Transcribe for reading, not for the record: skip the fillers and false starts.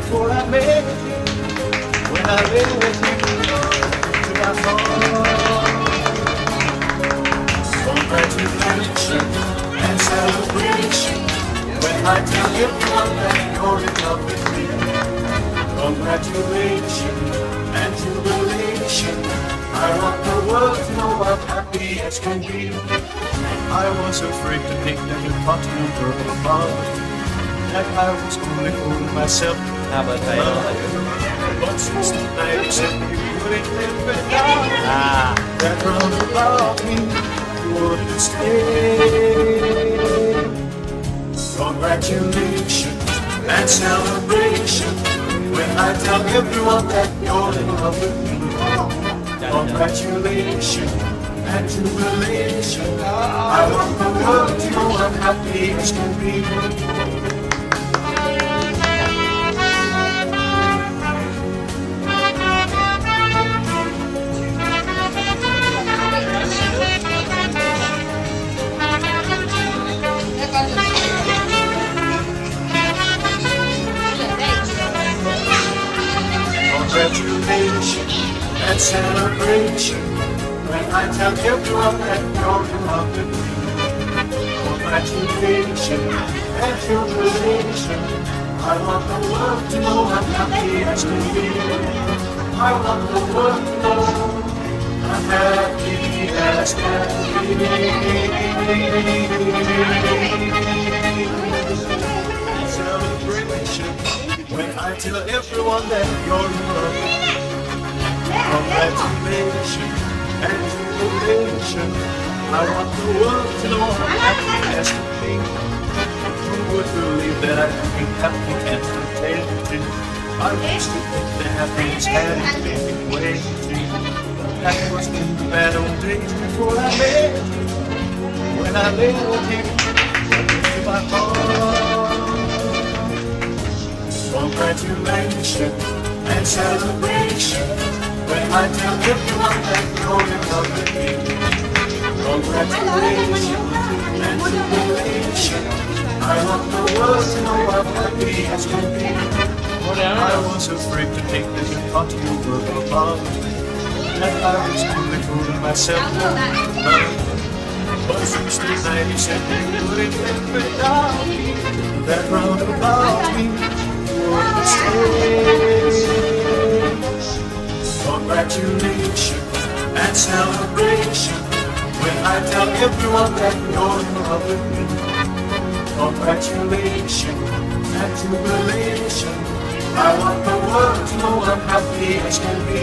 before I met you. When I lay with you to my heart. Congratulations and celebration when I tell everyone that you're in love with me. Congratulations and jubilation. I want the world to know I'm happy as can be. I was afraid to think that you thought you were apart, that I was only fooling myself. But since the night you said you wouldn't live without that round about me, you wouldn't stay. Congratulations and celebration when I tell everyone that you're in love with me. Congratulations and jubilation. I want the world to know I'm happy as can be. Congratulations and celebration when I tell everyone that you're in love with me. Congratulations and jubilation. I want the world to know I'm happy as can be. I want the world to know I'm happy as can be. Celebration when I tell everyone that you're in love with me. Congratulations and jubilation. I want the world to know I'm happy as can be. Who would believe that I could be happy and contented? I used to think that happiness hadn't been waiting. That was in the bad old days before I met you. When I lay with you, into my heart. Congratulations and celebration when I tell everyone that you're in love with me. Congratulations and jubilation. I want the world to know I'm happy as can be. I was afraid to think that you thought you were apart, that I was only fooling myself. But since the night you said you wouldn't live without me, that round about me wouldn't stay. Congratulations and celebration when I tell everyone that you're in love with me. Congratulations and jubilation. I want the world to know I'm happy as can be.